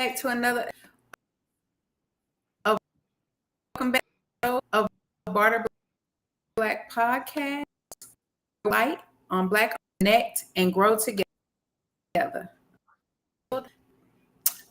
back to another of welcome back of Barter Black Podcast. Light on Black Connect and Grow Together.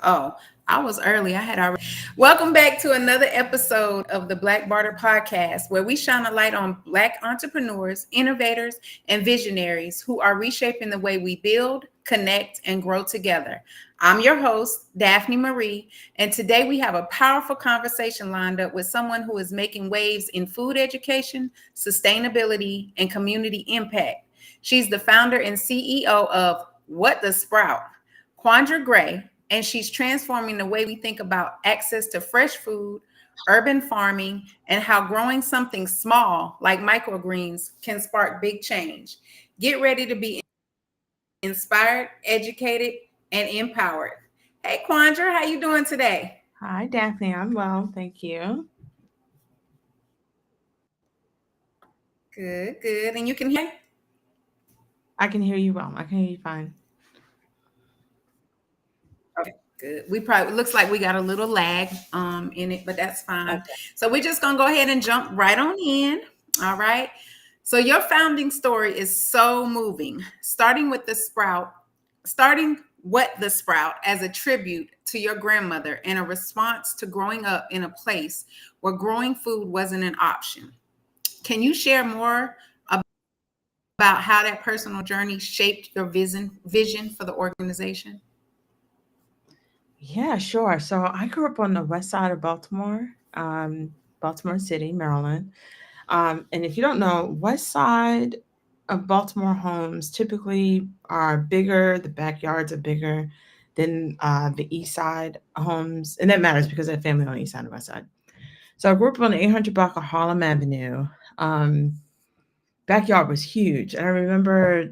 Oh, I was early. I had already. Welcome back to another episode of the Black Barter Podcast, where we shine a light on Black entrepreneurs, innovators, and visionaries who are reshaping the way we build, connect, and grow together. I'm your host, Daphne Marie, and today we have a powerful conversation lined up with someone who is making waves in food education, sustainability, and community impact. She's the founder and CEO of What the Sprout, Quandra Gray, and she's transforming the way we think about access to fresh food, urban farming, and how growing something small like microgreens can spark big change. Get ready to be inspired, educated, and empowered. Hey, Quandra, how you doing today? Hi, Daphne. I'm well, thank you. Good, good. And you can hear? I can hear you well. I can hear you fine. Okay, good. We probably looks like we got a little lag in it, but that's fine. Okay. So we're just gonna go ahead and jump right on in. All right. So your founding story is so moving, starting what the Sprout as a tribute to your grandmother and a response to growing up in a place where growing food wasn't an option. Can you share more about how that personal journey shaped your vision for the organization? Yeah, sure. So I grew up on the west side of Baltimore, Baltimore City, Maryland. And if you don't know, west side of Baltimore homes typically are bigger, the backyards are bigger than the east side homes. And that matters because I have family on the east side and west side. So I grew up on the 800 block of Harlem Avenue. Backyard was huge. And I remember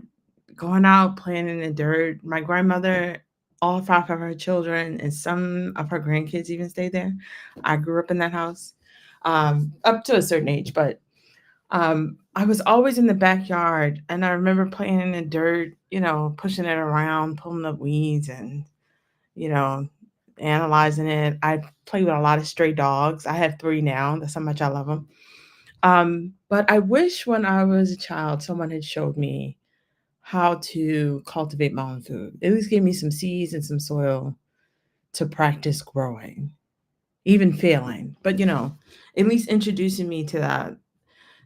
going out playing in the dirt. My grandmother, all five of her children, and some of her grandkids even stayed there. I grew up in that house up to a certain age, but I was always in the backyard. And I remember playing in the dirt, pushing it around, pulling up weeds and, you know, analyzing it. I played with a lot of stray dogs. I have three now. That's how much I love them. But I wish when I was a child, someone had showed me how to cultivate my own food. At least give me some seeds and some soil to practice growing, even failing. But at least introducing me to that,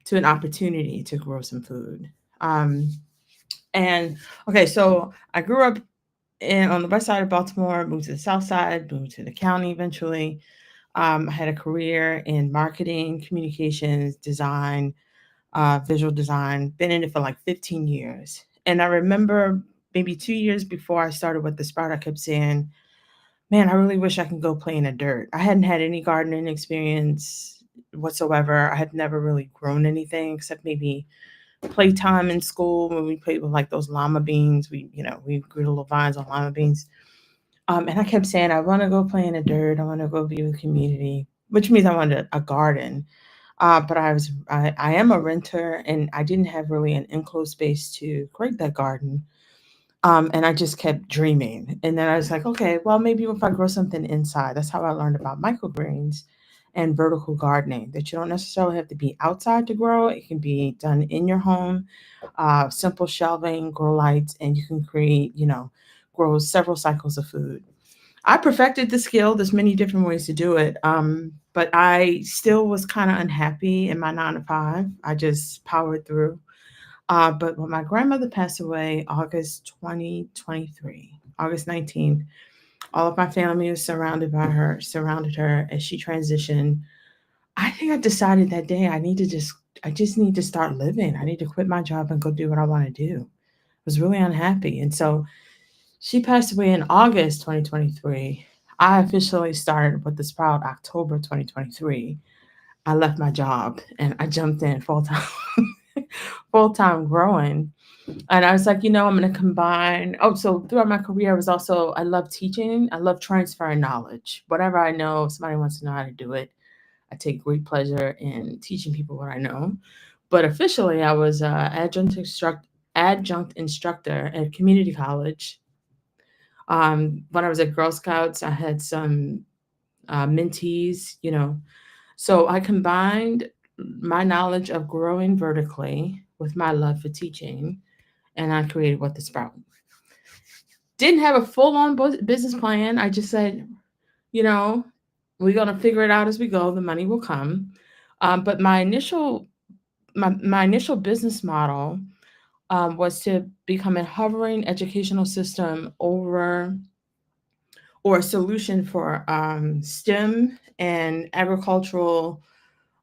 to an opportunity to grow some food. And okay, so I grew up on the west side of Baltimore, moved to the south side, moved to the county eventually. I had a career in marketing, communications, design, visual design, been in it for like 15 years. And I remember maybe 2 years before I started with the Sprout, I kept saying, man, I really wish I could go play in the dirt. I hadn't had any gardening experience whatsoever. I had never really grown anything except maybe playtime in school when we played with like those llama beans. We grew little vines on llama beans. And I kept saying, I want to go play in the dirt. I want to go be with community, which means I wanted a garden. But I am a renter and I didn't have really an enclosed space to create that garden. And I just kept dreaming. And then I was like, okay, well, maybe if I grow something inside. That's how I learned about microgreens and vertical gardening, that you don't necessarily have to be outside to grow. It can be done in your home, simple shelving, grow lights, and you can create, grow several cycles of food. I perfected the skill. There's many different ways to do it. But I still was kind of unhappy in my 9 to 5. I just powered through. But when my grandmother passed away, August 2023, August 19th, all of my family was surrounded her as she transitioned. I think I decided that day I just need to start living. I need to quit my job and go do what I want to do. I was really unhappy. And so she passed away in August 2023. I officially started with the Sprout October 2023. I left my job and I jumped in full time, full time growing. And I was like, I'm going to combine. Oh, so throughout my career, I love teaching. I love transferring knowledge. Whatever I know, if somebody wants to know how to do it, I take great pleasure in teaching people what I know. But officially, I was an adjunct instructor at community college When I was at Girl Scouts, I had some mentees, So I combined my knowledge of growing vertically with my love for teaching, and I created What the Sprout. Didn't have a full on business plan. I just said, you know, we're gonna figure it out as we go. The money will come. But my initial business model was to become a hovering educational system over or a solution for STEM and agricultural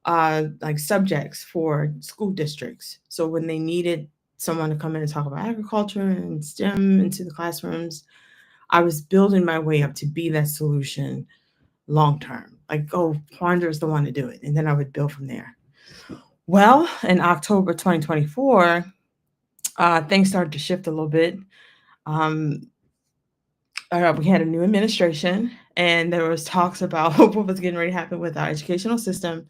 like subjects for school districts. So when they needed someone to come in and talk about agriculture and STEM into the classrooms, I was building my way up to be that solution long term. Like, oh, Quandra is the one to do it. And then I would build from there. Well, in October 2024, things started to shift a little bit. Um, we had a new administration, and there was talks about what was getting ready to happen with our educational system.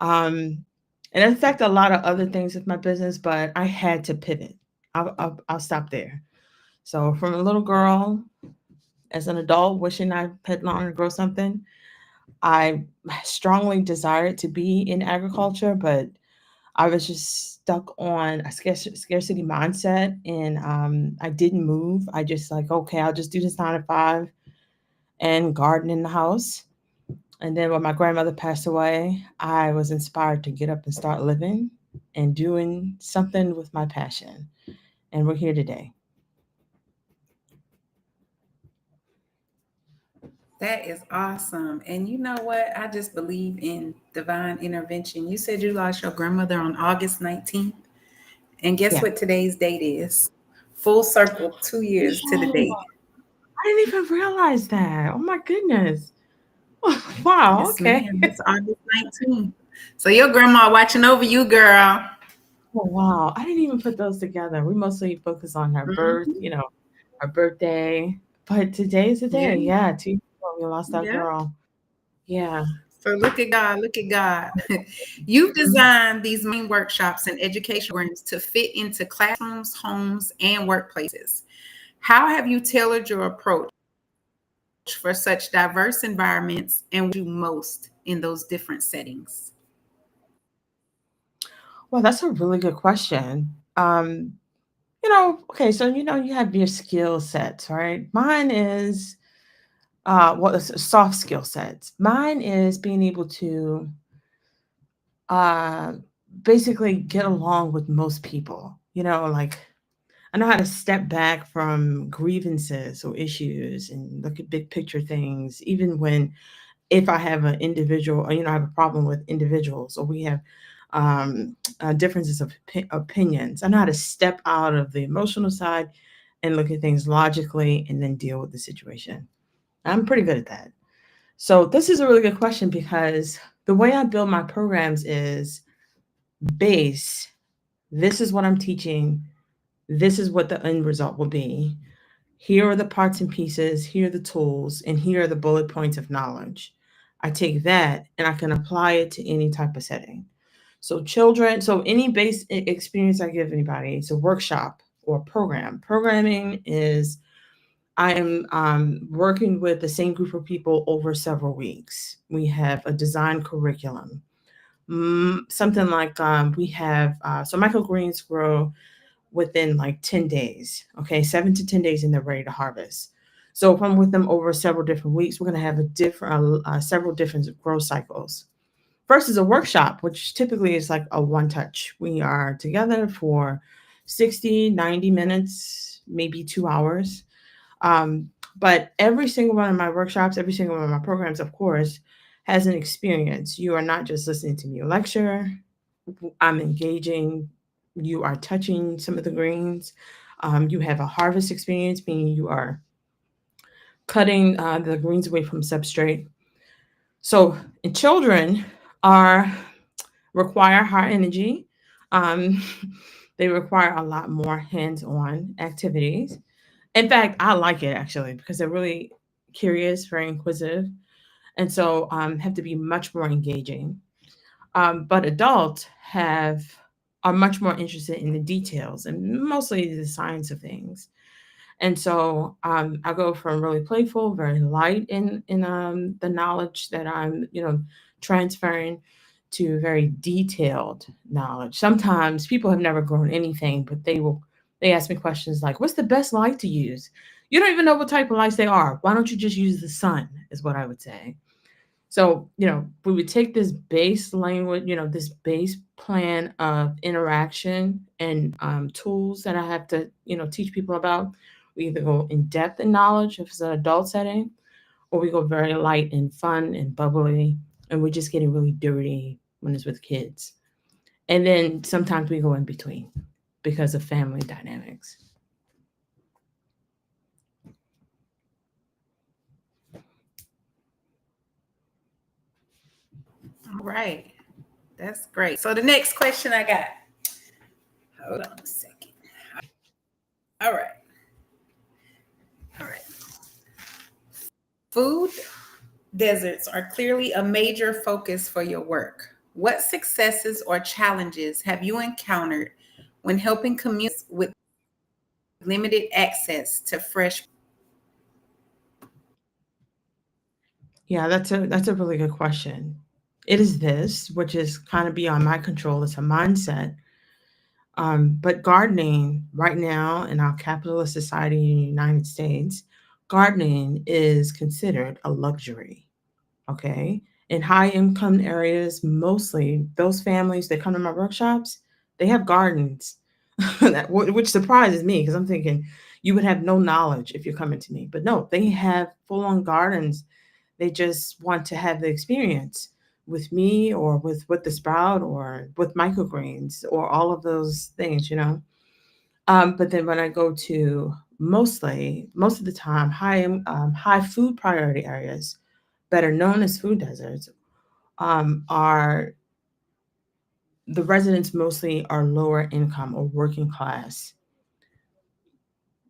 Um, and it affected a lot of other things with my business, but I had to pivot. I'll stop there. So from a little girl, as an adult, wishing I had learned to grow something, I strongly desired to be in agriculture, but I was just stuck on a scarcity mindset, and I didn't move. I just like, okay, I'll just do this 9 to 5 and garden in the house. And then when my grandmother passed away, I was inspired to get up and start living and doing something with my passion. And we're here today. That is awesome. And you know what? I just believe in divine intervention. You said you lost your grandmother on August 19th. And guess Yeah. what today's date is? Full circle, 2 years to the Yo, date. I didn't even realize that. Oh my goodness. Wow. Yes, Okay. ma'am. It's August 19th. So your grandma watching over you, girl. Oh, wow. I didn't even put those together. We mostly focus on her birth, Mhm. her birthday. But today is the Yeah, day. Yeah. 2 years ago, we lost our yeah. girl. Yeah. So look at God, look at God. You've designed these main workshops and educational programs to fit into classrooms, homes, and workplaces. How have you tailored your approach for such diverse environments and what you most in those different settings? Well, that's a really good question. Okay, so you have your skill sets, right? Mine is it's soft skill sets. Mine is being able to uh basically get along with most people. Like I know how to step back from grievances or issues and look at big picture things, even when if I have an individual, or, I have a problem with individuals, or we have differences of opinions. I know how to step out of the emotional side and look at things logically and then deal with the situation. I'm pretty good at that. So this is a really good question because the way I build my programs is base. This is what I'm teaching. This is what the end result will be. Here are the parts and pieces, here are the tools, and here are the bullet points of knowledge. I take that and I can apply it to any type of setting. So any base experience I give anybody, it's a workshop or program. Programming is I am working with the same group of people over several weeks. We have a design curriculum. Something like we have, so microgreens grow within like 10 days, okay, 7 to 10 days, and they're ready to harvest. So if I'm with them over several different weeks, we're going to have several different growth cycles. First is a workshop, which typically is like a one touch. We are together for 60, 90 minutes, maybe 2 hours. Um, but every single one of my workshops, every single one of my programs, of course, has an experience. You are not just listening to me lecture. I'm engaging. You are touching some of the greens. You have a harvest experience, meaning you are cutting the greens away from substrate. So, and children are require high energy. Um, they require a lot more hands-on activities. In fact, I like it actually because they're really curious, very inquisitive, and so have to be much more engaging. But adults are much more interested in the details and mostly the science of things. And so I go from really playful, very light in the knowledge that I'm, transferring, to very detailed knowledge. Sometimes people have never grown anything, but they ask me questions like, "What's the best light to use?" You don't even know what type of lights they are. Why don't you just use the sun? Is what I would say. So, we would take this base language, this base plan of interaction and tools that I have to, teach people about. We either go in depth in knowledge if it's an adult setting, or we go very light and fun and bubbly, and we're just getting really dirty when it's with kids. And then sometimes we go in between because of family dynamics. All right. That's great. So the next question I got. Hold on a second. All right. All right. Food deserts are clearly a major focus for your work. What successes or challenges have you encountered when helping communities with limited access to fresh? Yeah, that's a really good question. It is this, which is kind of beyond my control. It's a mindset. But gardening right now in our capitalist society in the United States, gardening is considered a luxury. Okay. In high income areas, mostly those families that come to my workshops, they have gardens, which surprises me because I'm thinking you would have no knowledge if you're coming to me. But no, they have full on gardens. They just want to have the experience with me or with the Sprout or with microgreens or all of those things. But then when I go to most of the time, high food priority areas that are known as food deserts, are the residents mostly are lower income or working class.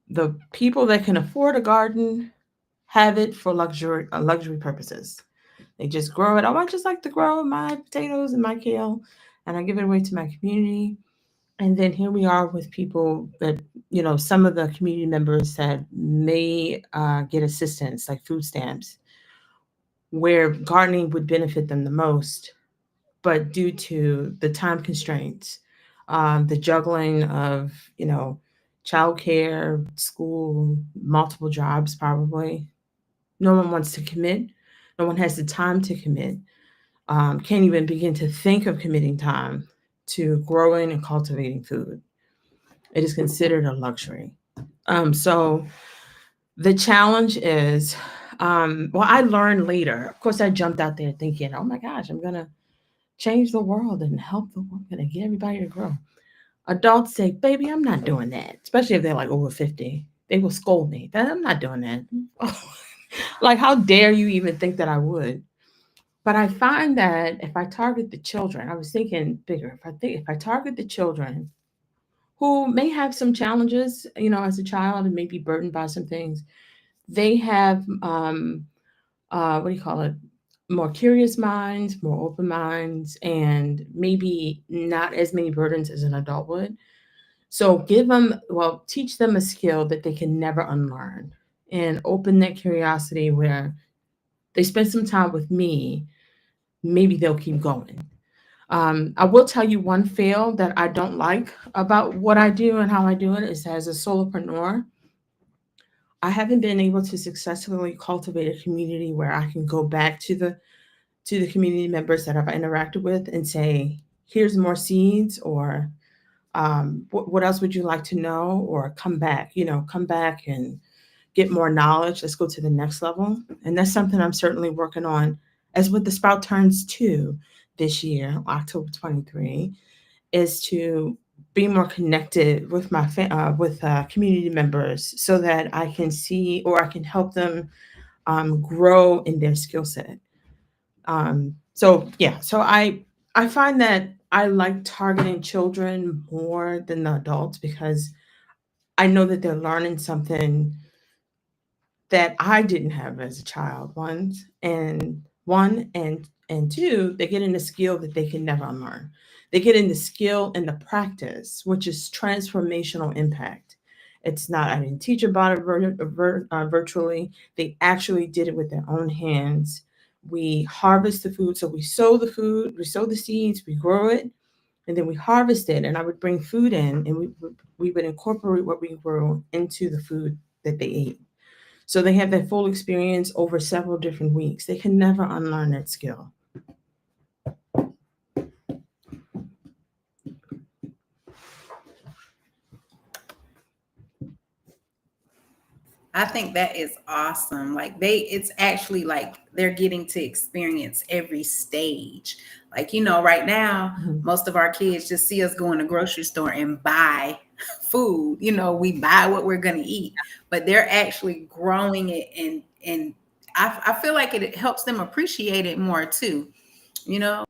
The people that can afford a garden have it for luxury purposes. They just grow it. Oh, I just like to grow my potatoes and my kale, and I give it away to my community. And then here we are with people that, some of the community members that may get assistance, like food stamps, where gardening would benefit them the most. But due to the time constraints, the juggling of, childcare, school, multiple jobs, probably, no one wants to commit. No one has the time to commit. Can't even begin to think of committing time to growing and cultivating food. It is considered a luxury. So the challenge is, well, I learned later. Of course, I jumped out there thinking, oh my gosh, I'm going to change the world and help the world and get everybody to grow. Adults say, baby, I'm not doing that, especially if they're like over 50. They will scold me. I'm not doing that. Like, how dare you even think that I would? But I find that if I target the children, I was thinking bigger. If I target the children who may have some challenges, as a child and may be burdened by some things, they have what do you call it? More curious minds, more open minds, and maybe not as many burdens as an adult would. So teach them a skill that they can never unlearn and open that curiosity where they spend some time with me, maybe they'll keep going. I will tell you one fail that I don't like about what I do and how I do it is as a solopreneur, I haven't been able to successfully cultivate a community where I can go back to the community members that I've interacted with and say, here's more seeds, or what else would you like to know, or come back and get more knowledge. Let's go to the next level. And that's something I'm certainly working on as with the Sprout turns 2 this year, October 23, is to be more connected with with community members so that I can see or I can help them grow in their skill set. So yeah, so I find that I like targeting children more than the adults because I know that they're learning something that I didn't have as a child. And two, they get in a skill that they can never unlearn. They get in the skill and the practice, which is transformational impact. It's not, I didn't teach about it virtually. They actually did it with their own hands. We harvest the food. So we sow the food, we sow the seeds, we grow it, and then we harvest it. And I would bring food in, and we would incorporate what we grew into the food that they ate. So they have that full experience over several different weeks. They can never unlearn that skill. I think that is awesome. Like it's actually like they're getting to experience every stage. Like, right now, most of our kids just see us go in the grocery store and buy food. We buy what we're going to eat, but they're actually growing it. And I feel like it helps them appreciate it more too. Oh,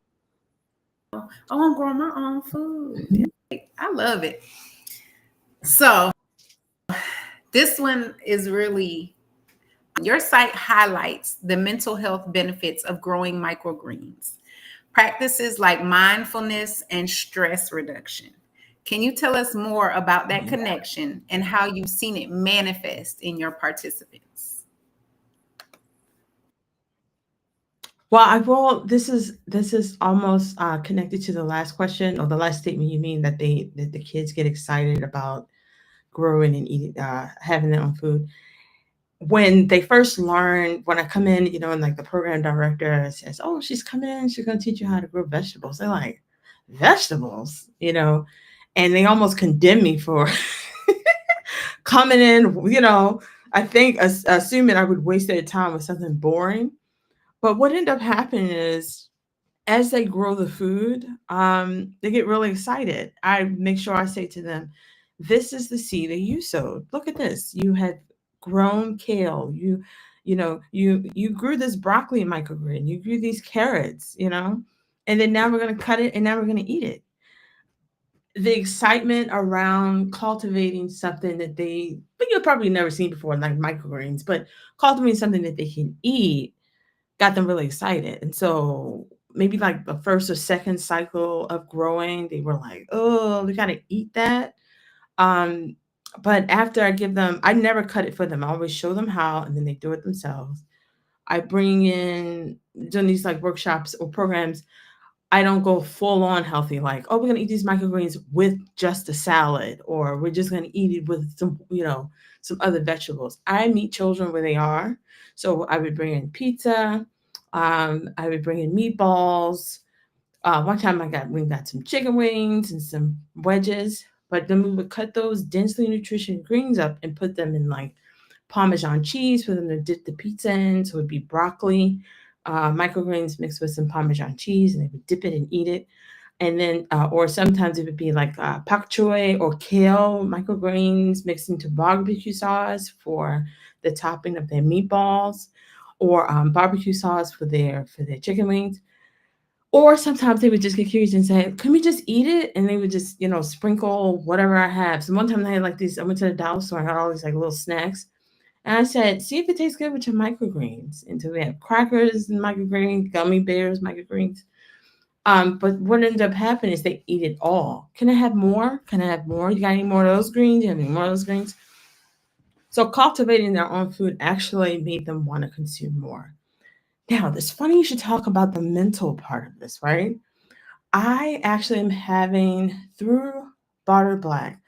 I'm growing my own food. I love it. So this one is really, your site highlights the mental health benefits of growing microgreens, practices like mindfulness and stress reduction. Can you tell us more about that connection and how you've seen it manifest in your participants? Well, I will. This is almost connected to the last question or the last statement. You mean that the kids get excited about growing and eating, having their own food. When they first learn, when I come in, and like the program director says, "Oh, she's coming in. She's going to teach you how to grow vegetables." They're like, "Vegetables," and they almost condemn me for coming in. I think assuming I would waste their time with something boring. But what ended up happening is, as they grow the food, they get really excited. I make sure I say to them, "This is the seed that you sowed. Look at this. You had grown kale. You grew this broccoli microgreen. You grew these carrots. And then now we're gonna cut it, and now we're gonna eat it." The excitement around cultivating something that you've probably never seen before, like microgreens, but cultivating something that they can eat got them really excited. And so maybe like the first or second cycle of growing, they were like, "Oh, we gotta eat that." Um, but after I never cut it for them. I always show them how, and then they do it themselves. I bring in doing these like workshops or programs. I don't go full on healthy, like, "Oh, we're gonna eat these microgreens with just a salad, or we're just gonna eat it with some other vegetables." I meet children where they are. So I would bring in pizza, I would bring in meatballs. One time we got some chicken wings and some wedges, but then we would cut those densely nutritious greens up and put them in like Parmesan cheese for them to dip the pizza in. So it would be broccoli, microgreens mixed with some Parmesan cheese, and they would dip it and eat it. And then, or sometimes it would be like pak choy or kale microgreens mixed into barbecue sauce for the topping of their meatballs, or barbecue sauce for their chicken wings. Or sometimes they would just get curious and say, "Can we just eat it?" And they would just, sprinkle whatever I have. So one time I had like these, I went to the dollar store and got all these like little snacks. And I said, "See if it tastes good with your microgreens." And so we have crackers and microgreens, gummy bears, microgreens. But what ended up happening is they eat it all. "Can I have more? Can I have more? You got any more of those greens? You have any more of those greens?" So cultivating their own food actually made them want to consume more. Now, it's funny you should talk about the mental part of this, right? I actually am having through Barter Black.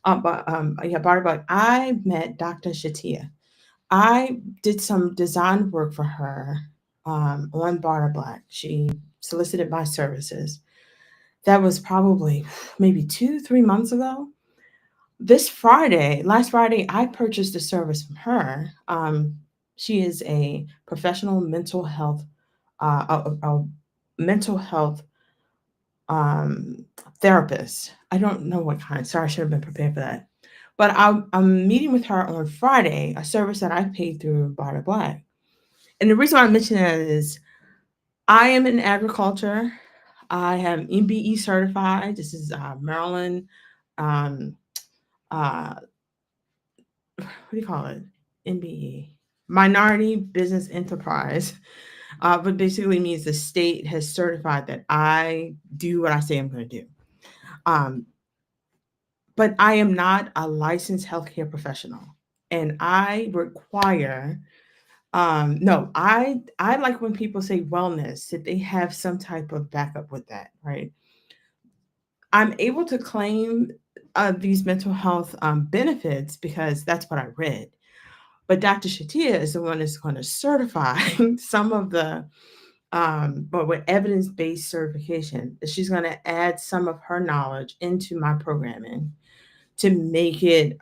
Barter Black. I met Dr. Shatia. I did some design work for her on Barter Black. She solicited my services. That was probably maybe 2, 3 months ago. Last Friday, I purchased a service from her. She is a professional a mental health therapist. I don't know what kind. Sorry, I should have been prepared for that. But I'm meeting with her on Friday, a service that I paid through Barter Black. And the reason why I mention that is I am in agriculture. I am MBE certified. This is Maryland. Um, uh, what do you call it? MBE, Minority Business Enterprise. But basically means the state has certified that I do what I say I'm going to do. Um, but I am not a licensed healthcare professional, and I require no, I like when people say wellness that they have some type of backup with that, right? I'm able to claim these mental health benefits because that's what I read. But Dr. Shatia is the one that's going to certify some of the, but with evidence based certification, she's going to add some of her knowledge into my programming to make it,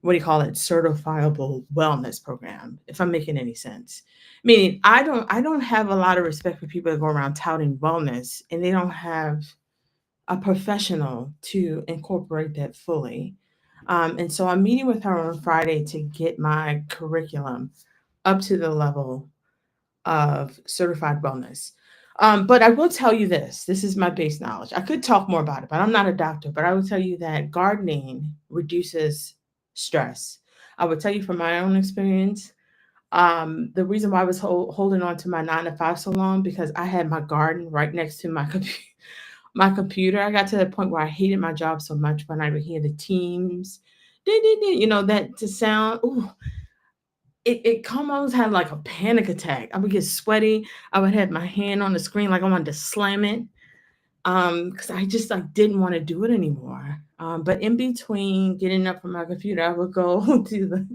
what do you call it, certifiable wellness program, if I'm making any sense. Meaning, I don't have a lot of respect for people that go around touting wellness and they don't have a professional to incorporate that fully. And so I'm meeting with her on Friday to get my curriculum up to the level of certified wellness. But I will tell you this, this is my base knowledge. I could talk more about it, but I'm not a doctor. But I will tell you that gardening reduces stress. I would tell you from my own experience, the reason why I was holding on to my 9 to 5 so long because I had my garden right next to my my computer. I got to the point where I hated my job so much when I would hear the teams, you know, that to sound. Ooh, it almost had like a panic attack. I would get sweaty. I would have my hand on the screen like I wanted to slam it. Because I just like didn't want to do it anymore. But in between getting up from my computer, I would go to the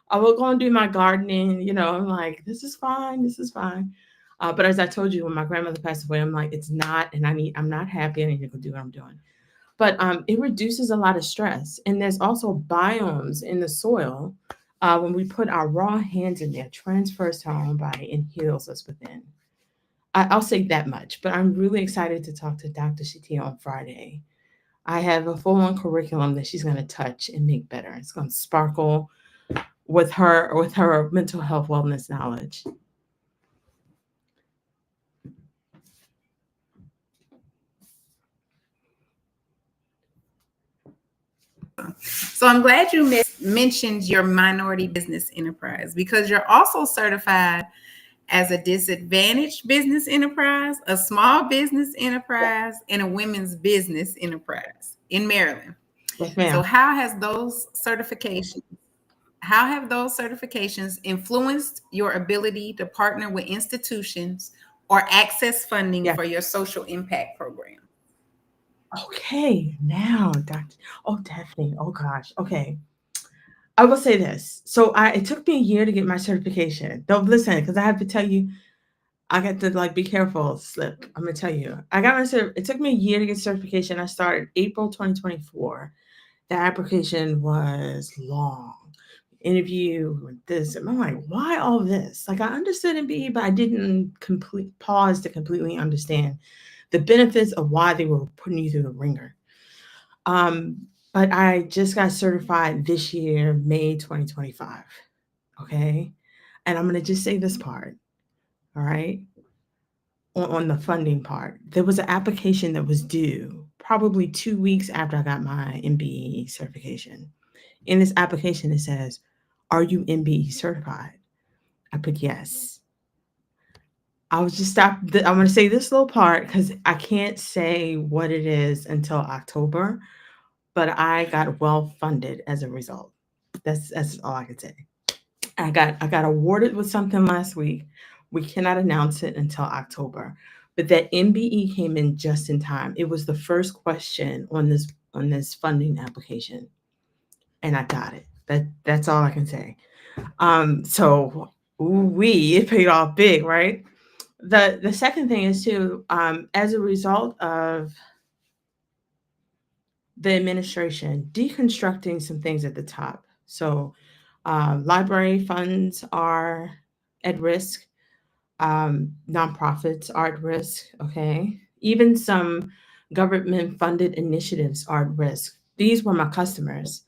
I would go and do my gardening, you know, I'm like, this is fine, this is fine. But as I told you, when my grandmother passed away, I'm like, it's not, and I'm not happy. I need to go do what I'm doing. But it reduces a lot of stress. And there's also biomes in the soil when we put our raw hands in there, transfers to our own body and heals us within. I'll say that much, but I'm really excited to talk to Dr. Shatia on Friday. I have a full on curriculum that she's going to touch and make better. It's going to sparkle with her mental health wellness knowledge. So I'm glad you mentioned your minority business enterprise because you're also certified as a disadvantaged business enterprise, a small business enterprise, and a women's business enterprise in Maryland. Yes, So ma'am. how have those certifications influenced your ability to partner with institutions or access funding Yes. for your social impact program? Okay. Now, Dr. Oh, Daphne. Oh gosh. Okay. I will say this. So it took me a year to get my certification. Don't listen, because I have to tell you, I got to like be careful, slip. I'm gonna tell you. I got my it took me a year to get certification. I started April 2024. The application was long. Interview with this. And I'm like, why all this? Like I understood MBE, but I didn't pause to completely understand the benefits of why they were putting you through the ringer. Um, but I just got certified this year, May 2025. Okay. And I'm going to just say this part. All right. On the funding part, there was an application that was due probably 2 weeks after I got my MBE certification. In this application, it says, are you MBE certified? I put yes. I was just stop. I'm going to say this little part because I can't say what it is until October, but I got well funded as a result. That's all I can say. I got awarded with something last week. We cannot announce it until October, but that MBE came in just in time. It was the first question on this funding application, and I got it. That's all I can say. So we it paid off big, right? The second thing is too, as a result of the administration deconstructing some things at the top. So library funds are at risk. Nonprofits are at risk. Okay, even some government funded initiatives are at risk. These were my customers.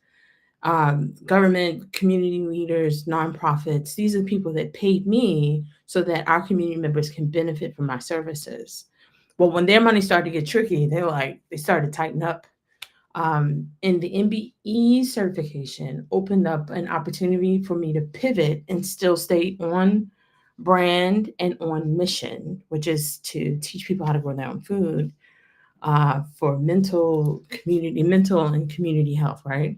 Government, community leaders, nonprofits. These are the people that paid me so that our community members can benefit from my services. Well, when their money started to get tricky, they started to tighten up. And the MBE certification opened up an opportunity for me to pivot and still stay on brand and on mission, which is to teach people how to grow their own food. for mental and community health, right?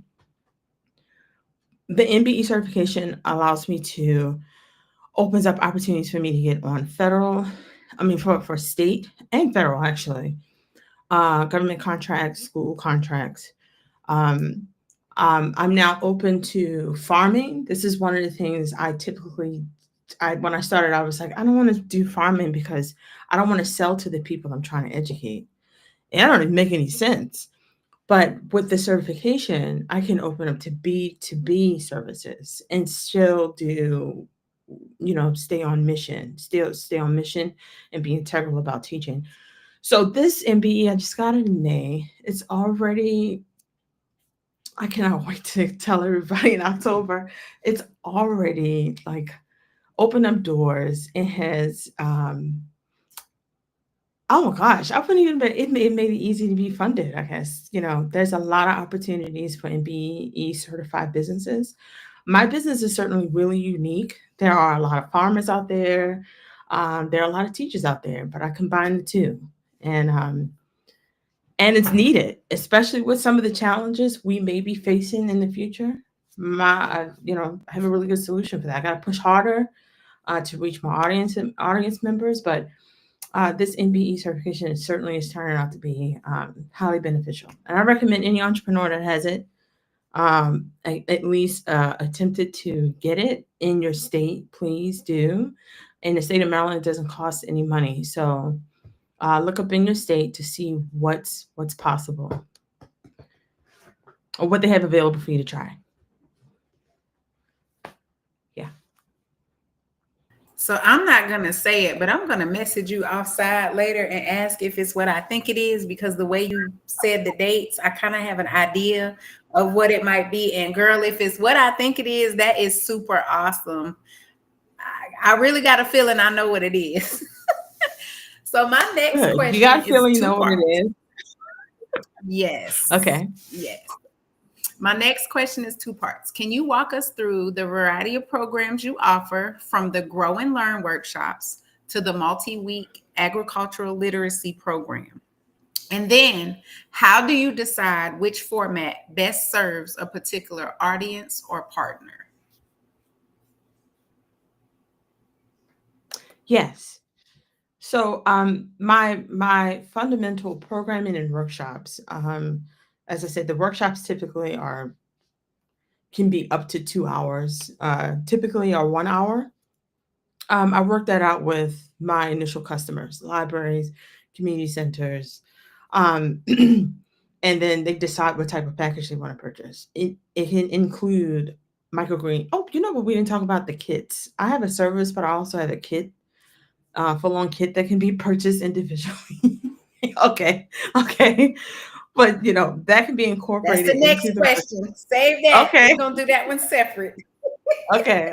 The MBE certification allows me to opens up opportunities for me to get on for state and federal actually, government contracts, school contracts. Um, I'm now open to farming. This is one of the things when I started, I was like, I don't want to do farming because I don't want to sell to the people I'm trying to educate. And that don't even make any sense. But with the certification, I can open up to B2B services and still do, stay on mission, still stay on mission and be integral about teaching. So this MBE, I just got it in May. It's already, I cannot wait to tell everybody in October. It's already like opened up doors. It has, oh my gosh, I wouldn't even, but it made it easy to be funded, I guess. There's a lot of opportunities for MBE certified businesses. My business is certainly really unique. There are a lot of farmers out there. There are a lot of teachers out there, but I combine the two. And it's needed, especially with some of the challenges we may be facing in the future. I have a really good solution for that. I got to push harder to reach my audience members, but this MBE certification certainly is turning out to be highly beneficial. And I recommend any entrepreneur that has it at least attempted to get it in your state, please do. In the state of Maryland, it doesn't cost any money. So look up in your state to see what's possible or what they have available for you to try. Yeah. So I'm not going to say it, but I'm going to message you offside later and ask if it's what I think it is, because the way you said the dates, I kind of have an idea of what it might be. And girl, if it's what I think it is, that is super awesome. I really got a feeling I know what it is. So my next Good. question You got a feeling is you know what it is? Yes. Okay. Yes. My next question is 2 parts. Can you walk us through the variety of programs you offer, from the Grow and Learn workshops to the multi-week agricultural literacy program? And then how do you decide which format best serves a particular audience or partner? Yes. So my fundamental programming and workshops, as I said, the workshops typically can be up to 2 hours, typically are 1 hour. I work that out with my initial customers, libraries, community centers, and then they decide what type of package they want to purchase. It can include microgreen. Oh, but we didn't talk about the kits. I have a service, but I also have a kit, full-on kit that can be purchased individually. Okay, but that can be That's incorporated the into next the. question. Save that. Okay, We're going to do that one separate. okay.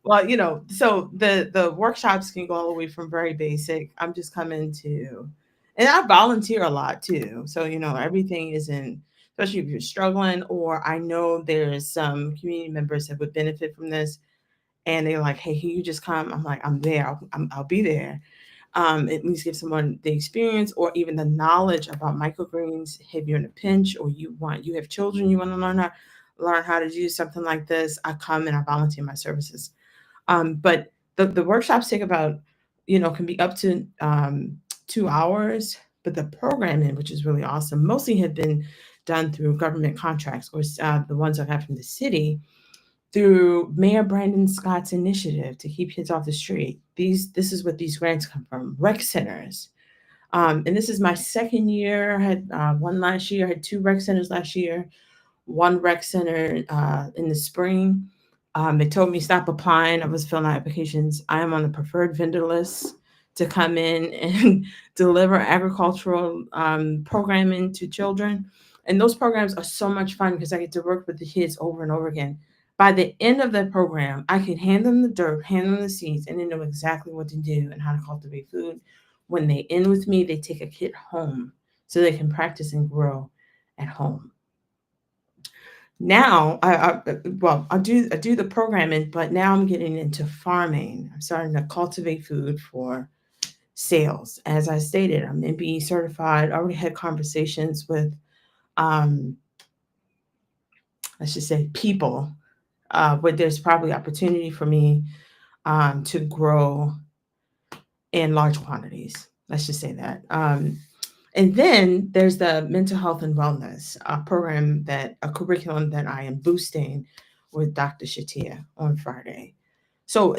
Well, so the workshops can go all the way from very basic. I'm just coming to, and I volunteer a lot too. So everything isn't, especially if you're struggling, or I know there's some community members that would benefit from this, and they're like, "Hey, can you just come?" I'm like, "I'm there. I'll be there." At least give someone the experience or even the knowledge about microgreens. If you're in a pinch, or you have children, you want to learn how to do something like this, I come and I volunteer my services. But the workshops take about, can be up to 2 hours. But the programming, which is really awesome, mostly have been done through government contracts, or the ones I have from the city, through Mayor Brandon Scott's initiative to keep kids off the street. This is what these grants come from: rec centers. And this is my second year. I had one last year. I had 2 rec centers last year. One rec center in the spring. They told me stop applying. I was filling out applications. I am on the preferred vendor list to come in and deliver agricultural programming to children. And those programs are so much fun because I get to work with the kids over and over again. By the end of the program, I can hand them the dirt, hand them the seeds, and they know exactly what to do and how to cultivate food. When they end with me, they take a kit home so they can practice and grow at home. Now, I do the programming, but now I'm getting into farming. I'm starting to cultivate food for sales. As I stated, I'm MBE certified. Already had conversations with, um, let's just say, people where there's probably opportunity for me to grow in large quantities. Let's just say that. And then there's the mental health and wellness program, that a curriculum that I am boosting with Dr. Shatia on Friday. So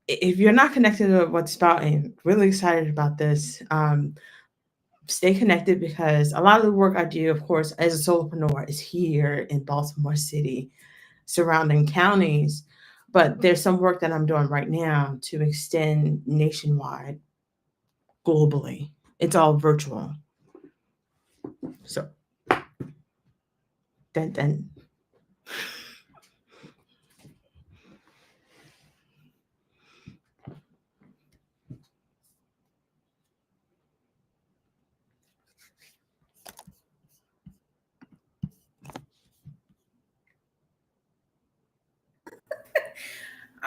if you're not connected to what's about, and really excited about this, stay connected, because a lot of the work I do, of course, as a solopreneur, is here in Baltimore City, surrounding counties. But there's some work that I'm doing right now to extend nationwide, globally. It's all virtual. So then.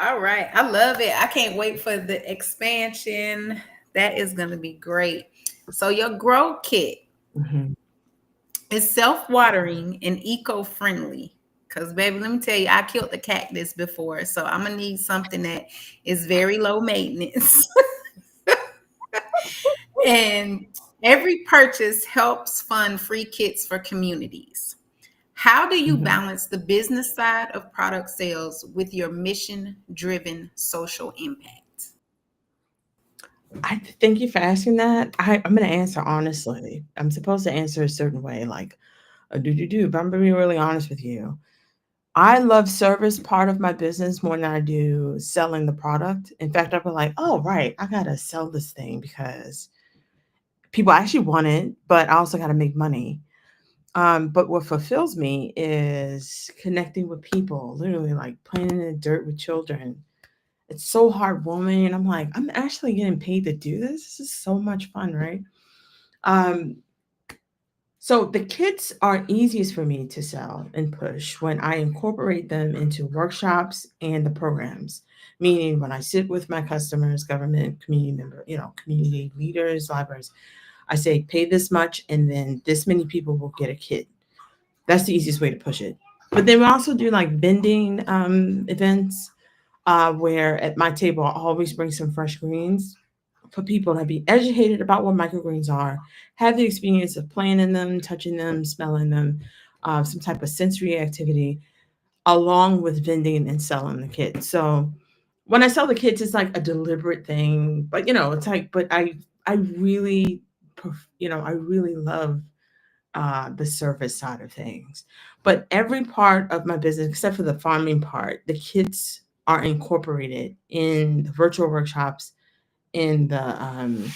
All right. I love it. I can't wait for the expansion. That is going to be great. So, your grow kit Mhm. is self-watering and eco-friendly. Because, baby, let me tell you, I killed the cactus before. So, I'm going to need something that is very low maintenance. And every purchase helps fund free kits for communities. How do you Mhm. balance the business side of product sales with your mission driven social impact? Thank you for asking that. I'm going to answer honestly. I'm supposed to answer a certain way, like a do, but I'm going to be really honest with you. I love service part of my business more than I do selling the product. In fact, I'll be like, oh, right, I got to sell this thing because people actually want it, but I also got to make money. But what fulfills me is connecting with people, literally like playing in the dirt with children. It's so heartwarming. And I'm like, I'm actually getting paid to do this. This is so much fun, right? Um, so the kits are easiest for me to sell and push when I incorporate them into workshops and the programs. Meaning when I sit with my customers, government, community member, community leaders, libraries, I say pay this much and then this many people will get a kit. That's the easiest way to push it. But then we also do like vending events where at my table I always bring some fresh greens for people to be educated about what microgreens are, have the experience of playing in them, touching them, smelling them, some type of sensory activity, along with vending and selling the kits. So when I sell the kits, it's like a deliberate thing, but it's like, but I really, I really love the service side of things. But every part of my business, except for the farming part, the kits are incorporated in the virtual workshops, in the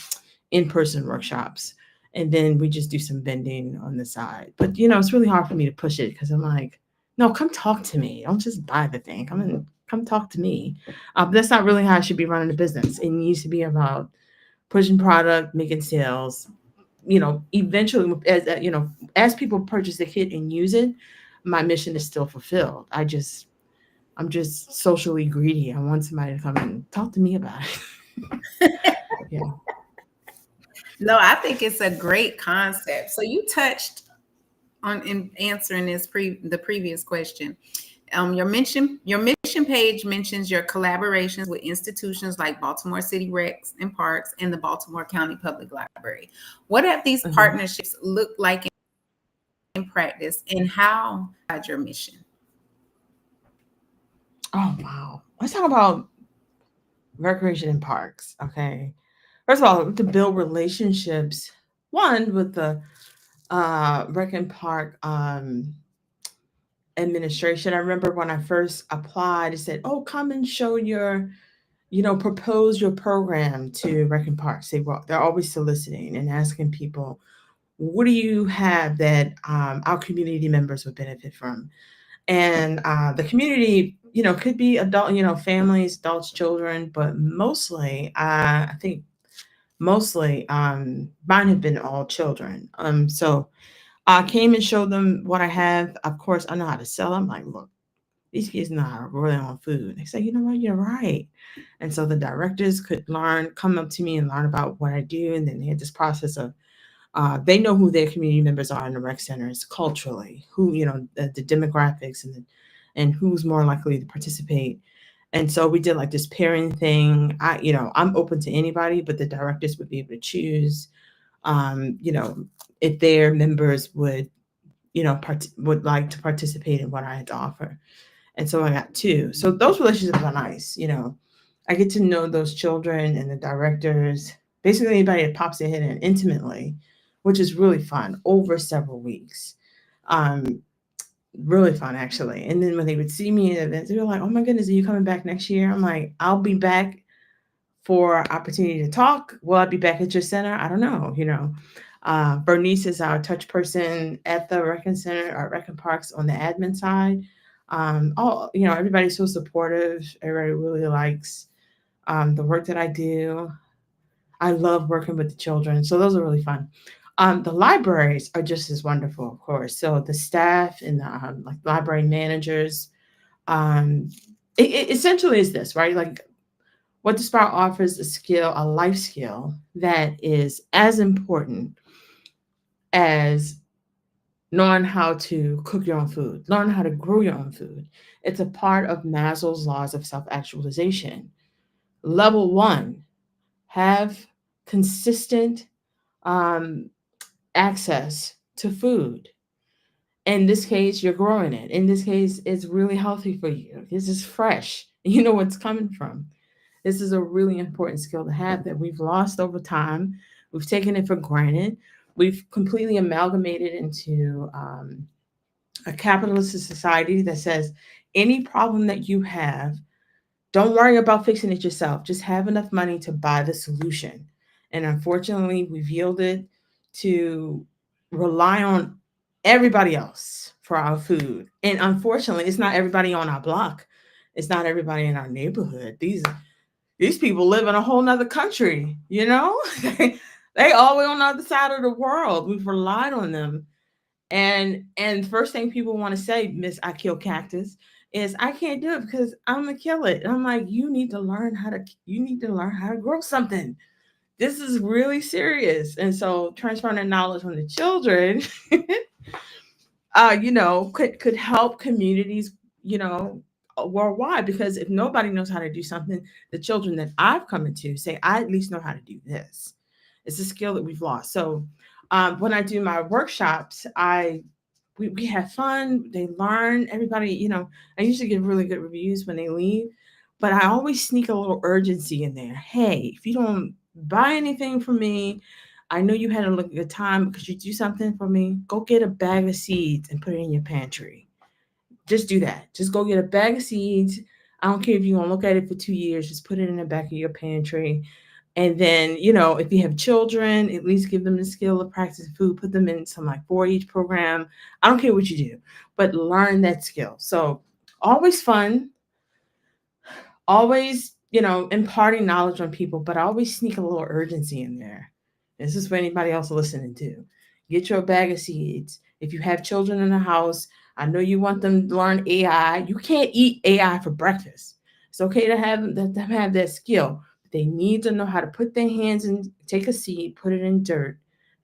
in-person workshops, and then we just do some vending on the side. But it's really hard for me to push it because I'm like, no, come talk to me. Don't just buy the thing. Come talk to me. But that's not really how I should be running a business. It needs to be about pushing product, making sales. Eventually, as people purchase the kit and use it, my mission is still fulfilled. I'm just socially greedy. I want somebody to come and talk to me about it. Yeah. No, I think it's a great concept. So you touched on in answering the previous question. Your mission page mentions your collaborations with institutions like Baltimore City Recs and Parks and the Baltimore County Public Library. What have these Mhm. partnerships looked like in practice, and how your mission? Oh wow. Let's talk about recreation and parks. Okay. First of all, to build relationships, one with the rec and park administration. I remember when I first applied, it said, "Oh, come and show your, propose your program to rec and parks." They're always soliciting and asking people, "What do you have that our community members would benefit from?" And the community, could be adult, families, adults, children, but mostly, I think mostly, mine have been all children. So I came and showed them what I have. Of course, I know how to sell. I'm like, look, these kids not really on food. They say, you know what, you're right. And so the directors could come up to me and learn about what I do. And then they had this process of, they know who their community members are in the rec centers culturally, who, the demographics and who's more likely to participate. And so we did like this pairing thing. I'm open to anybody, but the directors would be able to choose, if their members would, would like to participate in what I had to offer. And so I got two. So those relationships are nice. I get to know those children and the directors, basically anybody that pops their head in intimately, which is really fun over several weeks. Really fun, actually. And then when they would see me at events, they were like, oh my goodness, are you coming back next year? I'm like, I'll be back for opportunity to talk. Will I be back at your center? I don't know. Bernice is our touch person at the Rec Center or Rec and Parks on the admin side. Everybody's so supportive. Everybody really likes the work that I do. I love working with the children. So those are really fun. The libraries are just as wonderful, of course. So the staff and the like library managers, it essentially is this, right? Like what the Sprout offers a life skill that is as important as knowing how to cook your own food, learn how to grow your own food. It's a part of Maslow's laws of self-actualization. Level 1, have consistent access to food. In this case, you're growing it. In this case, it's really healthy for you. This is fresh. You know what's coming from. This is a really important skill to have that we've lost over time. We've taken it for granted. We've completely amalgamated into a capitalist society that says any problem that you have, don't worry about fixing it yourself. Just have enough money to buy the solution. And unfortunately, we've yielded to rely on everybody else for our food. And unfortunately, it's not everybody on our block. It's not everybody in our neighborhood. These people live in a whole nother country, they all the way on the other side of the world. We've relied on them. And first thing people want to say, Miss I Kill Cactus, is I can't do it because I'm gonna kill it. And I'm like, you need to learn how to grow something. This is really serious. And so transferring the knowledge from the children, could help communities, worldwide, because if nobody knows how to do something, the children that I've come into say, I at least know how to do this. It's a skill that we've lost. So when I do my workshops, we have fun. They learn. Everybody, I usually get really good reviews when they leave, but I always sneak a little urgency in there. Hey, if you don't buy anything from me, I know you had a good time because you do something for me. Go get a bag of seeds and put it in your pantry. Just do that. Just go get a bag of seeds. I don't care if you're going to look at it for 2 years. Just put it in the back of your pantry. And then, if you have children, at least give them the skill of practicing food. Put them in some like 4-H program. I don't care what you do, but learn that skill. So always fun. Always, imparting knowledge on people, but I always sneak a little urgency in there. This is for anybody else listening to. Get your bag of seeds. If you have children in the house, I know you want them to learn AI. You can't eat AI for breakfast. It's okay to have them have that skill. They need to know how to put their hands in, take a seed, put it in dirt,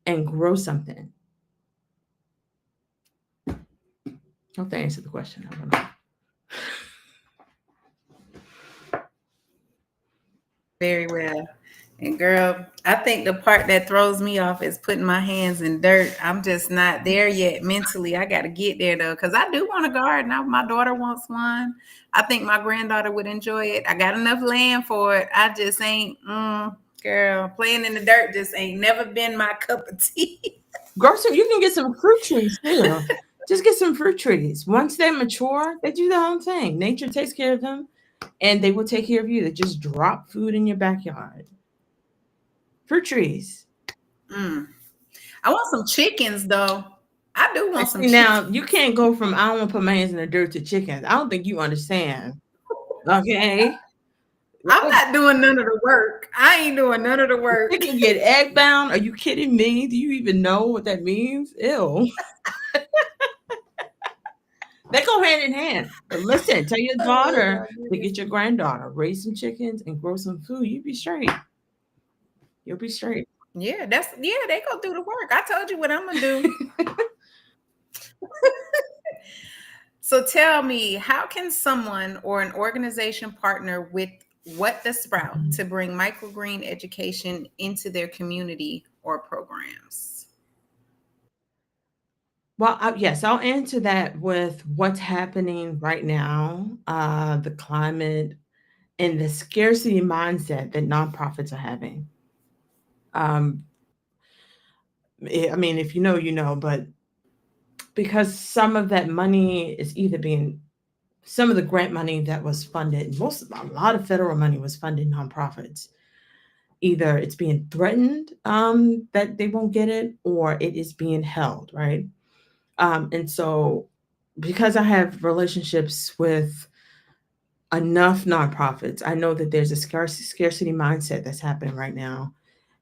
and grow something. I hope that answered the question. I don't know. Very well. And girl, I think the part that throws me off is putting my hands in dirt. I'm just not there yet mentally. I got to get there though, because I do want a garden. My daughter wants one. I think my granddaughter would enjoy it. I got enough land for it. I just ain't, girl, playing in the dirt just ain't never been my cup of tea. Grow some. You can get some fruit trees too. Just get some fruit trees. Once they mature, they do their own thing. Nature takes care of them, and they will take care of you. They just drop food in your backyard. Fruit trees. I want some chickens though. I do want some chickens. Now, chickens. You can't go from I don't want to put my hands in the dirt to chickens. I don't think you understand. Okay. I'm not doing none of the work. I ain't doing none of the work. You can get egg bound. Are you kidding me? Do you even know what that means? Ew. They go hand in hand. But listen, tell your Oh daughter my to goodness. get your granddaughter, raise some chickens and grow some food. You be straight. You'll be straight. Yeah, they go do the work. I told you what I'm gonna do. So tell me, how can someone or an organization partner with What the Sprout to bring microgreen education into their community or programs? Well, yes, I'll answer that with what's happening right now, the climate and the scarcity mindset that nonprofits are having. Um, I mean, if you know, you know, but because some of that money is either being some of the grant money that was funded, a lot of federal money was funding nonprofits. Either it's being threatened that they won't get it, or it is being held, right? And so, because I have relationships with enough nonprofits, I know that there's a scarcity mindset that's happening right now.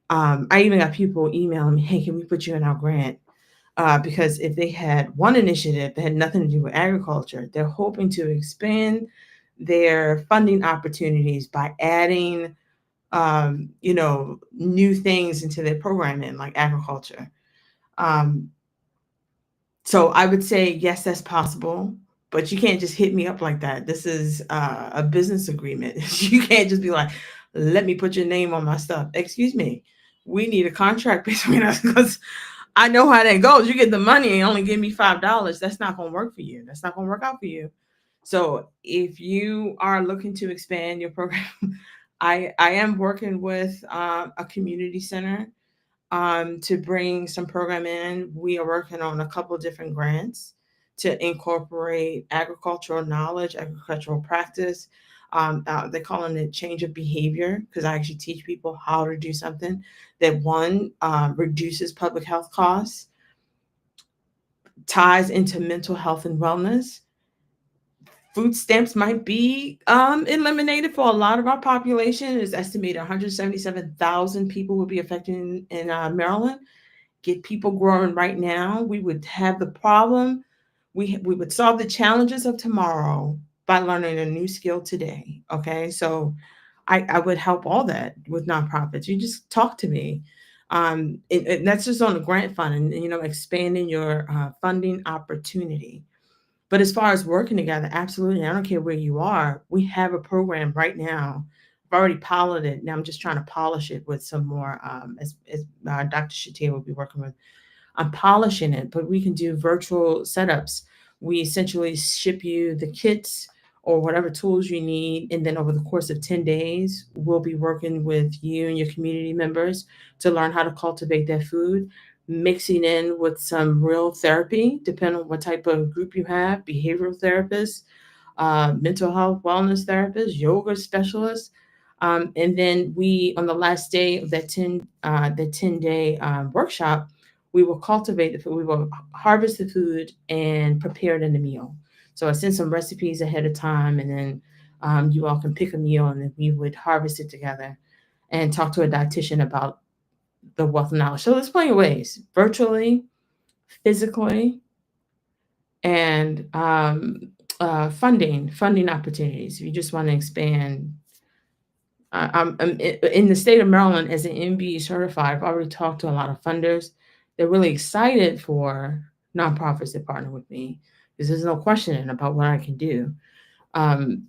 I even got people emailing me, "Hey, can we put you in our grant?" Because if they had one initiative that had nothing to do with agriculture, they're hoping to expand their funding opportunities by adding, new things into their programming like agriculture. Um, so I would say yes, that's possible, but you can't just hit me up like that. This is a business agreement. You can't just be like, "Let me put your name on my stuff." Excuse me, we need a contract between us because I know how that goes. You get the money and only give me $5. That's not going to work for you. That's not going to work out for you. So if you are looking to expand your program, I am working with a community center to bring some program in. We are working on a couple of different grants to incorporate agricultural knowledge, agricultural practice. They're calling it change of behavior because I actually teach people how to do something that one reduces public health costs, ties into mental health and wellness. Food stamps might be eliminated for a lot of our population. It's estimated 177,000 people will be affected in Maryland. Get people growing right now, we would have the problem. We would solve the challenges of tomorrow by learning a new skill today. Okay, so I would help all that with nonprofits. You just talk to me. That's just on the grant fund and expanding your funding opportunity. But as far as working together, absolutely. I don't care where you are. We have a program right now. I've already piloted. Now I'm just trying to polish it with some more. As Dr. Shatir will be working with, I'm polishing it, but we can do virtual setups. We essentially ship you the kits or whatever tools you need. And then over the course of 10 days, we'll be working with you and your community members to learn how to cultivate that food, mixing in with some real therapy, depending on what type of group you have, behavioral therapists, mental health wellness therapists, yoga specialists. And then we, on the last day of the 10-day workshop, we will cultivate the food, we will harvest the food and prepare it in a meal. So I send some recipes ahead of time, and then you all can pick a meal, and then we would harvest it together and talk to a dietitian about the wealth of knowledge. So there's plenty of ways, virtually, physically, and funding opportunities. If you just want to expand, I'm in the state of Maryland as an MBE certified. I've already talked to a lot of funders. They're really excited for nonprofits that partner with me because there's no questioning about what I can do. Um,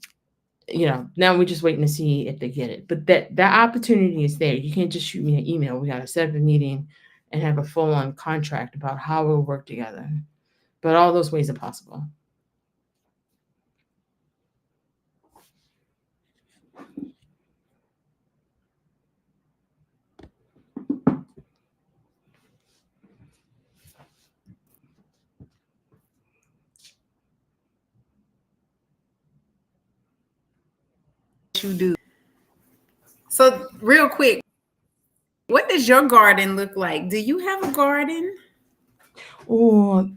now we're just waiting to see if they get it. But that opportunity is there. You can't just shoot me an email. We got to set up a meeting and have a full-on contract about how we'll work together. But all those ways are possible. You do. So real quick, what does your garden look like? Do you have a garden? Oh,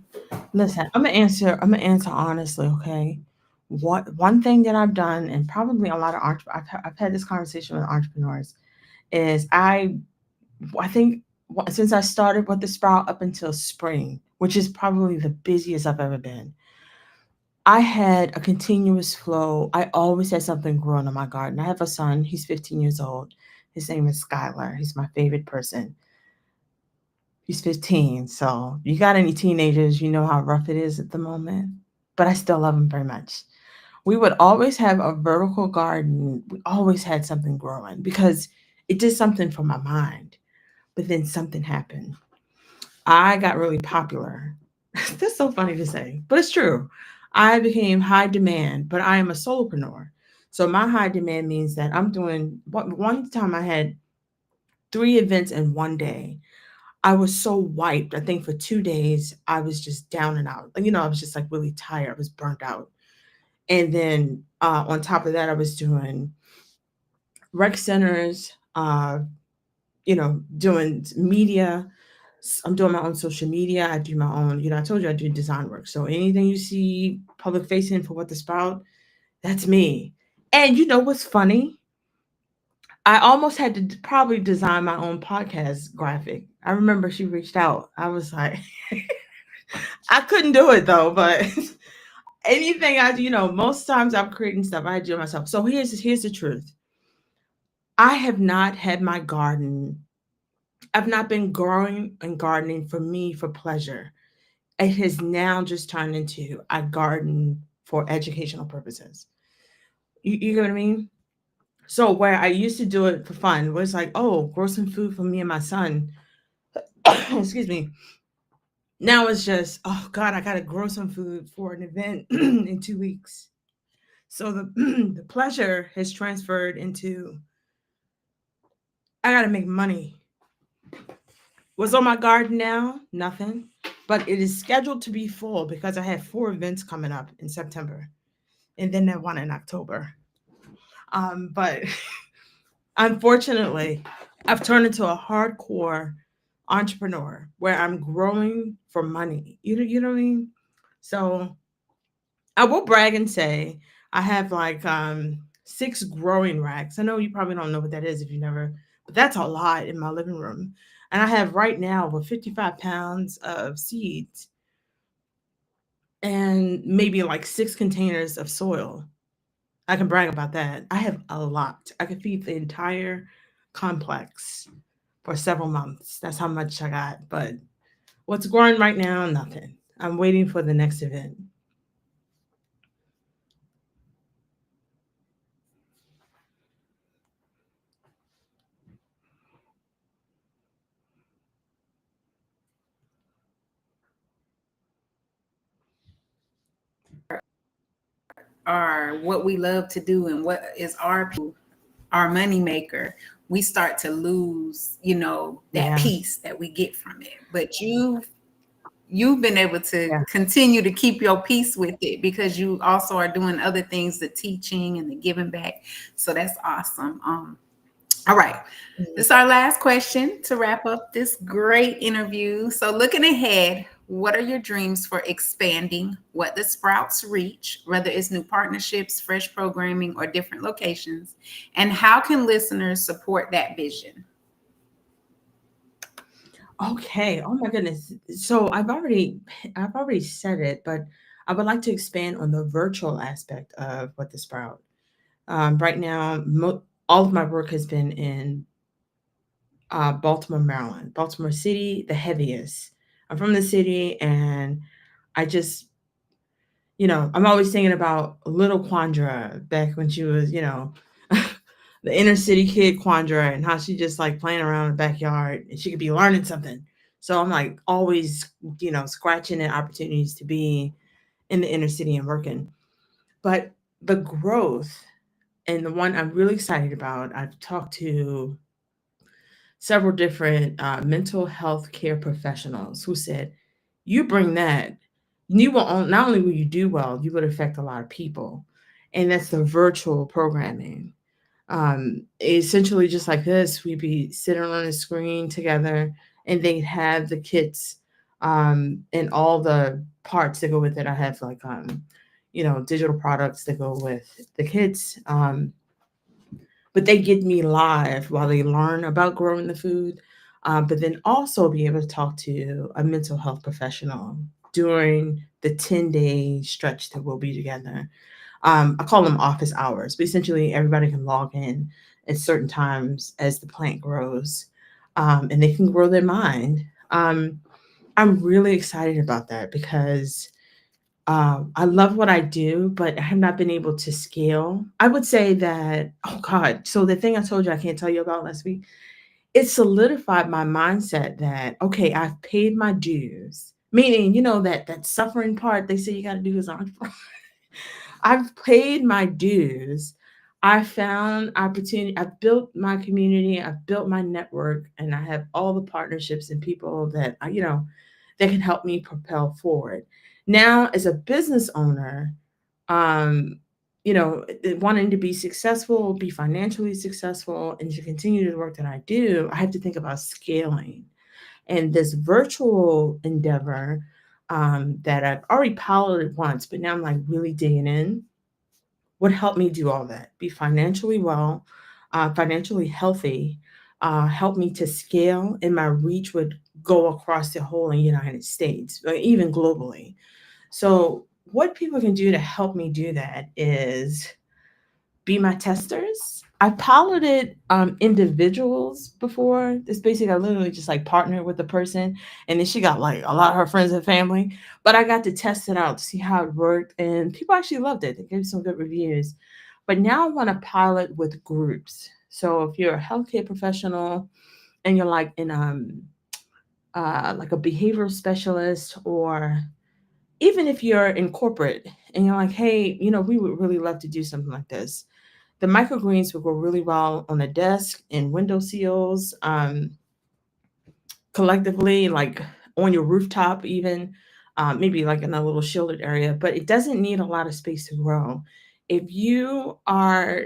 listen, I'm gonna answer honestly, okay? What one thing that I've done, and probably a lot of I've had this conversation with entrepreneurs, is I think since I started with the Sprout up until spring, which is probably the busiest I've ever been, I had a continuous flow. I always had something growing in my garden. I have a son, he's 15 years old. His name is Skylar. He's my favorite person. He's 15. So, you got any teenagers, you know how rough it is at the moment. But I still love him very much. We would always have a vertical garden. We always had something growing because it did something for my mind. But then something happened. I got really popular. That's so funny to say, but it's true. I became high demand, but I am a solopreneur. So my high demand means that I'm doing one time I had 3 events in one day. I was so wiped. I think for 2 days I was just down and out. I was just like really tired. I was burnt out. And then on top of that, I was doing rec centers, doing media. I'm doing my own social media. I do my own, I told you I do design work. So anything you see public facing for What the Sprout, that's me. And you know what's funny? I almost had to probably design my own podcast graphic. I remember she reached out. I was like, I couldn't do it though, but anything I do, most times I'm creating stuff, I do it myself. So here's the truth. I have not had my garden. I've not been growing and gardening for me for pleasure. It has now just turned into a garden for educational purposes. You get what I mean? So where I used to do it for fun was like, oh, grow some food for me and my son. Excuse me. Now it's just, oh God, I gotta grow some food for an event in 2 weeks. So the the pleasure has transferred into I gotta make money. What's on my garden now? Nothing. But it is scheduled to be full because I have 4 events coming up in September and then that one in October. But unfortunately, I've turned into a hardcore entrepreneur where I'm growing for money. You know what I mean? So I will brag and say I have like 6 growing racks. I know you probably don't know what that is if you never, but that's a lot in my living room. And I have right now over 55 pounds of seeds and maybe like 6 containers of soil. I can brag about that. I have a lot. I could feed the entire complex for several months. That's how much I got. But what's growing right now? Nothing. I'm waiting for the next event. Are what we love to do and what is our money maker, we start to lose, that Yeah. peace that we get from it. But you've been able to Yeah. continue to keep your peace with it because you also are doing other things, the teaching and the giving back. So that's awesome. All right. Mhm. This is our last question to wrap up this great interview. So, looking ahead, what are your dreams for expanding what the Sprouts reach, whether it's new partnerships, fresh programming, or different locations? And how can listeners support that vision? Okay. Oh my goodness. So I've already said it, but I would like to expand on the virtual aspect of what the Sprout. Right now, all of my work has been in Baltimore, Maryland, Baltimore City, the heaviest. I'm from the city, and I just, I'm always thinking about little Quandra back when she was, the inner city kid Quandra, and how she just like playing around in the backyard, and she could be learning something. So I'm like always, scratching at opportunities to be in the inner city and working. But the growth and the one I'm really excited about, I've talked to several different mental health care professionals who said, "You bring that, you will not only will you do well, you would affect a lot of people," and that's the virtual programming. Essentially, just like this, we'd be sitting on a screen together, and they'd have the kits and all the parts that go with it. I have like digital products that go with the kits. But they get me live while they learn about growing the food, but then also be able to talk to a mental health professional. during the 10-day stretch that we'll be together. I call them office hours, but essentially everybody can log in at certain times as the plant grows, and they can grow their mind. I'm really excited about that because I love what I do, but I have not been able to scale. I would say that, oh God, so the thing I told you I can't tell you about last week, it solidified my mindset that, okay, I've paid my dues, meaning, that suffering part they say you got to do is entrepreneur. I've paid my dues. I found opportunity. I've built my community. I've built my network, and I have all the partnerships and people that that can help me propel forward. Now, as a business owner, um, wanting to be successful, be financially successful, and to continue the work that I do, I have to think about scaling. And this virtual endeavor that I've already piloted once, but now I'm like really digging in, would help me do all that, be financially well, financially healthy, help me to scale, and my reach would go across the whole United States, or even globally. So, what people can do to help me do that is be my testers. I've piloted individuals before. It's basically I literally just like partnered with the person, and then she got like a lot of her friends and family. But I got to test it out to see how it worked, and people actually loved it. They gave some good reviews. But now I want to pilot with groups. So if you're a healthcare professional and you're like in like a behavioral specialist, or even if you're in corporate and you're like, hey, we would really love to do something like this. The microgreens will go really well on a desk, in window sills, collectively, like on your rooftop, even maybe like in a little shielded area. But it doesn't need a lot of space to grow. If you are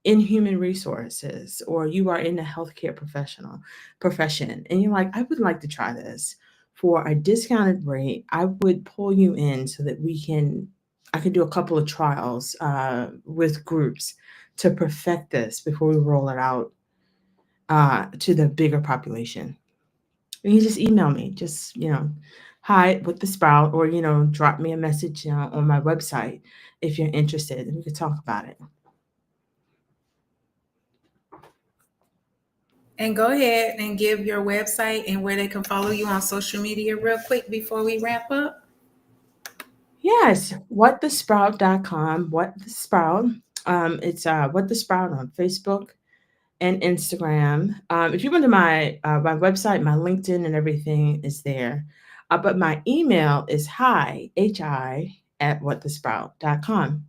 in human resources or you are in the healthcare profession, and you're like, I would like to try this for a discounted rate, I would pull you in so that I could do a couple of trials with groups to perfect this before we roll it out to the bigger population. And you just email me, just, hi with the Sprout, or, drop me a message on my website if you're interested, and we could talk about it. And go ahead and give your website and where they can follow you on social media real quick before we wrap up. Yes, whatthesprout.com, what the Sprout. It's what the Sprout on Facebook and Instagram. If you go to my website, my LinkedIn and everything is there. But my email is hi at whatthesprout.com.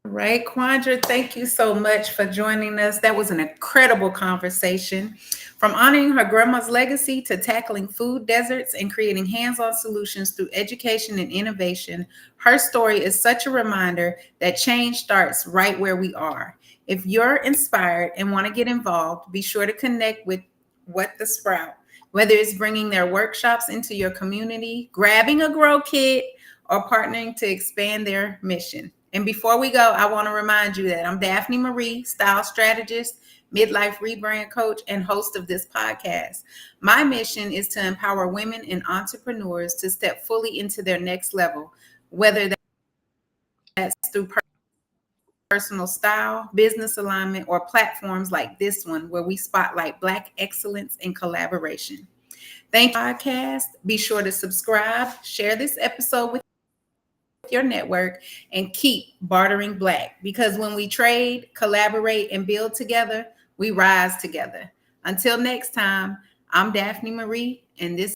Right, Quandra, thank you so much for joining us. That was an incredible conversation. From honoring her grandma's legacy to tackling food deserts and creating hands-on solutions through education and innovation, her story is such a reminder that change starts right where we are. If you're inspired and want to get involved, be sure to connect with What the Sprout, whether it's bringing their workshops into your community, grabbing a grow kit, or partnering to expand their mission. And before we go, I want to remind you that I'm Daphne Marie, style strategist, midlife rebrand coach, and host of this podcast. My mission is to empower women and entrepreneurs to step fully into their next level, whether that's through personal style, business alignment, or platforms like this one, where we spotlight Black excellence and collaboration. Thank you, podcast. Be sure to subscribe, share this episode with your network, and keep bartering Black, because when we trade, collaborate, and build together, we rise together. Until next time, I'm Daphne Marie, and this